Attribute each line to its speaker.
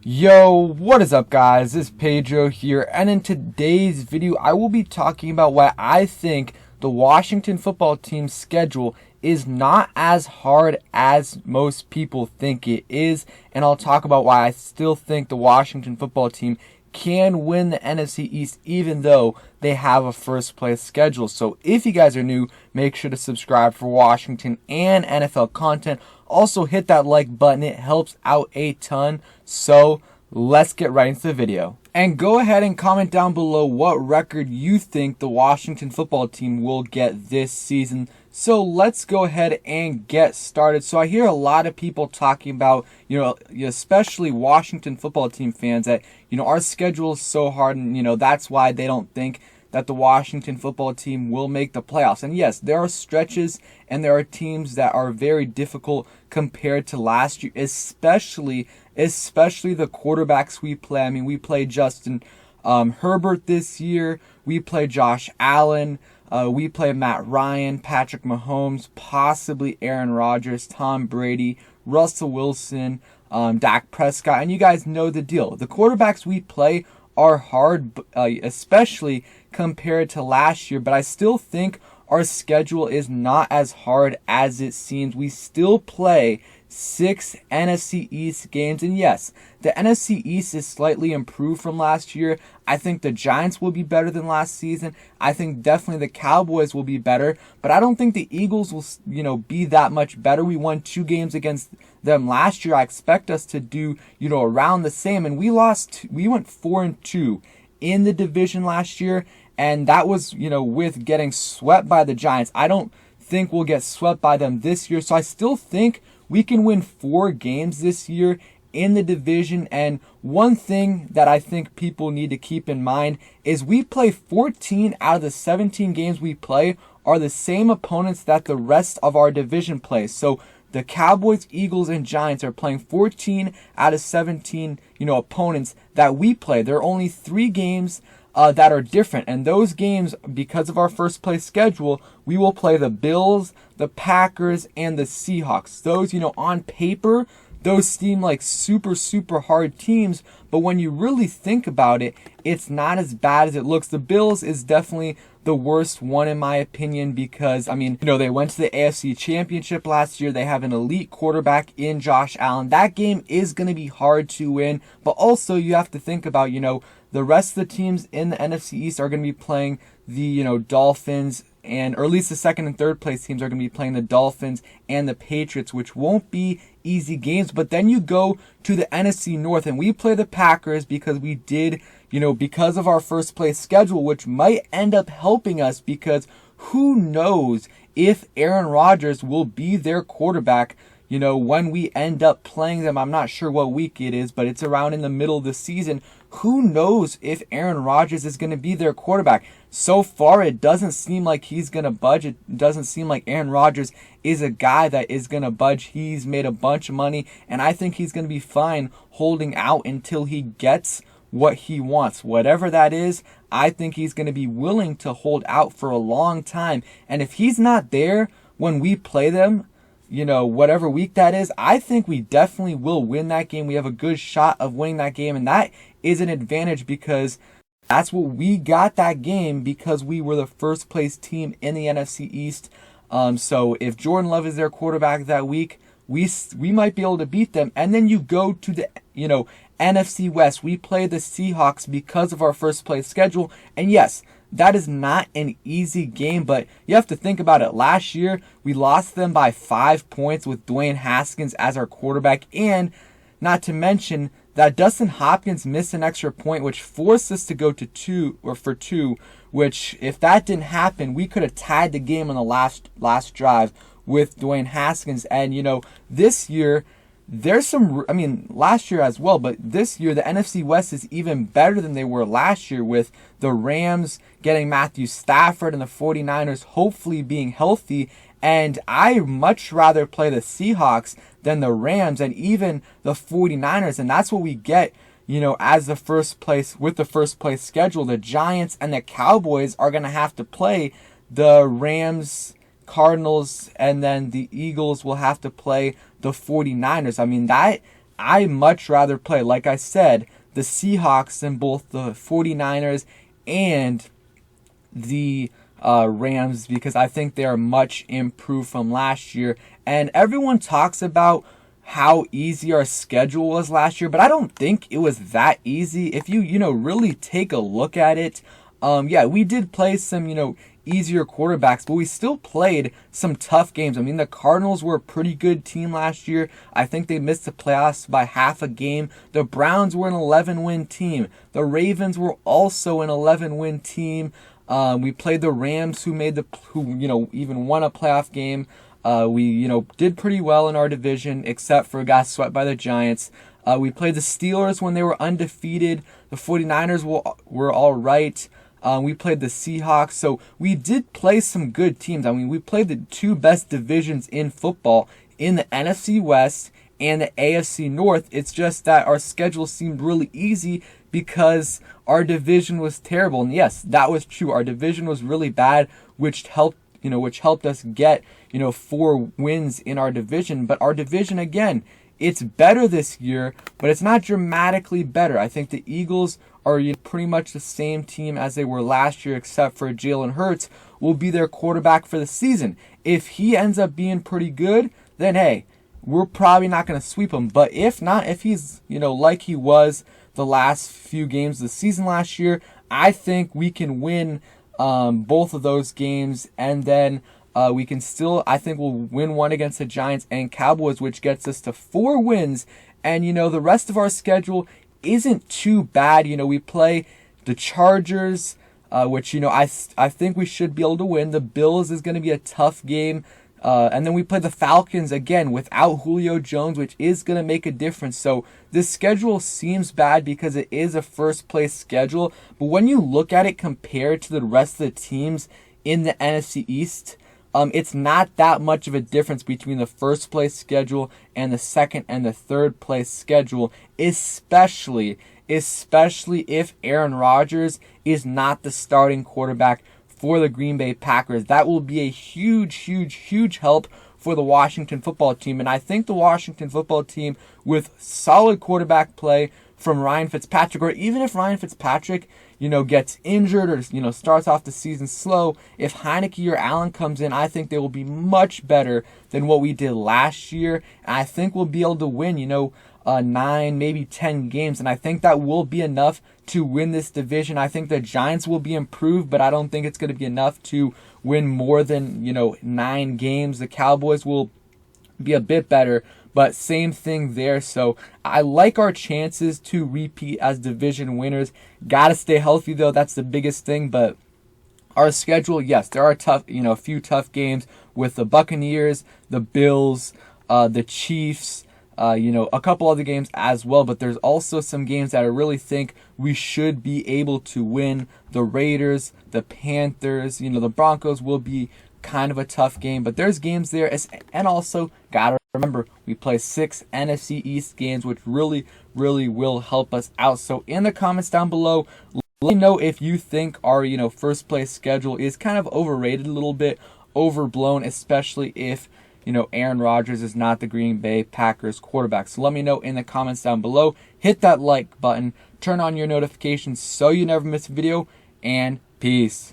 Speaker 1: Yo, what is up guys? It's Pedro here, and in today's video I will be talking about why I think the Washington football team's schedule is not as hard as most people think it is, and I'll talk about why I still think the Washington football team can win the NFC East even though they have a first place schedule. So if you guys are new, make sure to subscribe for Washington and NFL content. Also hit that like button, it helps out a ton. So let's get right into the video. And go ahead and comment down below what record you think the Washington football team will get this season. So let's go ahead and get started. So I hear a lot of people talking about, especially Washington football team fans, that, our schedule is so hard and, that's why they don't think that the Washington football team will make the playoffs. And yes, there are stretches and there are teams that are very difficult compared to last year, especially the quarterbacks we play. I mean, we play Justin Herbert this year. We play Josh Allen. We play Matt Ryan, Patrick Mahomes, possibly Aaron Rodgers, Tom Brady, Russell Wilson, Dak Prescott. And you guys know the deal. The quarterbacks we play are hard, especially compared to last year. But I still think our schedule is not as hard as it seems. We still play 6 NFC East games, and yes, the NFC East is slightly improved from last year. I think the Giants will be better than last season. I think definitely the Cowboys will be better, but I don't think the Eagles will, be that much better. We won 2 games against them last year. I expect us to do, around the same, and we went 4-2 in the division last year, and that was, with getting swept by the Giants. I don't think we'll get swept by them this year, so I still think we can win 4 games this year in the division. And one thing that I think people need to keep in mind is we play 14 out of the 17 games we play are the same opponents that the rest of our division plays. So the Cowboys, Eagles, and Giants are playing 14 out of 17, opponents that we play. There are only 3 games that are different, and those games, because of our first place schedule, we will play the Bills, the Packers, and the Seahawks. Those, on paper, those seem like super hard teams, but when you really think about it, it's not as bad as it looks. The Bills is definitely the worst one in my opinion because, they went to the AFC Championship last year. They have an elite quarterback in Josh Allen. That game is going to be hard to win, but also you have to think about, the rest of the teams in the NFC East are going to be playing the, Dolphins, or at least the second and third place teams are going to be playing the Dolphins and the Patriots, which won't be easy games. But then you go to the NFC North and we play the Packers because we did, because of our first place schedule, which might end up helping us because who knows if Aaron Rodgers will be their quarterback, when we end up playing them. I'm not sure what week it is, but it's around in the middle of the season. Who knows if Aaron Rodgers is going to be their quarterback? So far, it doesn't seem like he's going to budge. It doesn't seem like Aaron Rodgers is a guy that is going to budge. He's made a bunch of money, and I think he's going to be fine holding out until he gets what he wants. Whatever that is, I think he's going to be willing to hold out for a long time. And if he's not there when we play them, whatever week that is, I think we definitely will win that game. We have a good shot of winning that game, and that is an advantage because that's what we got that game because we were the first place team in the NFC East. So if Jordan Love is their quarterback that week, we might be able to beat them. And then you go to the, NFC West. We play the Seahawks because of our first place schedule. And yes, that is not an easy game, but you have to think about it. Last year, we lost them by 5 points with Dwayne Haskins as our quarterback, and not to mention that Dustin Hopkins missed an extra point, which forced us to go to 2, which if that didn't happen, we could have tied the game on the last drive with Dwayne Haskins. And, this year, there's some, last year as well, but this year the NFC West is even better than they were last year with the Rams getting Matthew Stafford and the 49ers hopefully being healthy. And I much rather play the Seahawks than the Rams and even the 49ers. And that's what we get, as the first place with the first place schedule. The Giants and the Cowboys are going to have to play the Rams, Cardinals, and then the Eagles will have to play the 49ers. I much rather play, like I said, the Seahawks than both the 49ers and the Rams, because I think they are much improved from last year. And everyone talks about how easy our schedule was last year, but I don't think it was that easy. If you really take a look at it, yeah, we did play some, easier quarterbacks, but we still played some tough games. I mean, the Cardinals were a pretty good team last year. I think they missed the playoffs by half a game. The Browns were an 11-win team. The Ravens were also an 11-win team. We played the Rams, who even won a playoff game. We did pretty well in our division, except for got swept by the Giants. We played the Steelers when they were undefeated. The 49ers were all right. We played the Seahawks, so we did play some good teams. I mean, we played the two best divisions in football in the NFC West and the AFC North. It's just that our schedule seemed really easy because our division was terrible. And yes, that was true. Our division was really bad, which helped us get 4 wins in our division. But our division, again, it's better this year, but it's not dramatically better. I think the Eagles are pretty much the same team as they were last year, except for Jalen Hurts will be their quarterback for the season. If he ends up being pretty good, then hey, we're probably not going to sweep him. But if not, if he's like he was the last few games of the season last year, I think we can win both of those games, and then we can still, I think we'll win one against the Giants and Cowboys, which gets us to 4 wins. And the rest of our schedule isn't too bad. We play the Chargers, which I think we should be able to win. The Bills is going to be a tough game. And then we play the Falcons again without Julio Jones, which is going to make a difference. So this schedule seems bad because it is a first place schedule. But when you look at it compared to the rest of the teams in the NFC East, it's not that much of a difference between the first place schedule and the second and the third place schedule, especially if Aaron Rodgers is not the starting quarterback for the Green Bay Packers. That will be a huge help for the Washington football team. And I think the Washington football team, with solid quarterback play from Ryan Fitzpatrick, or even if Ryan Fitzpatrick gets injured or starts off the season slow, if Heineke or Allen comes in, I think they will be much better than what we did last year. And I think we'll be able to win 9, maybe 10 games, and I think that will be enough to win this division. I think the Giants will be improved, but I don't think it's going to be enough to win more than 9 games. The Cowboys will be a bit better, but same thing there. So I like our chances to repeat as division winners. Gotta stay healthy though, that's the biggest thing. But our schedule, yes, there are tough, a few tough games with the Buccaneers, the Bills, the Chiefs, a couple other games as well. But there's also some games that I really think we should be able to win. The Raiders, the Panthers, the Broncos will be kind of a tough game, but there's games there. And also, gotta remember, we play 6 NFC East games, which really will help us out. So in the comments down below, let me know if you think our first place schedule is kind of overrated, a little bit overblown, especially if Aaron Rodgers is not the Green Bay Packers quarterback. So let me know in the comments down below. Hit that like button, turn on your notifications so you never miss a video, and peace.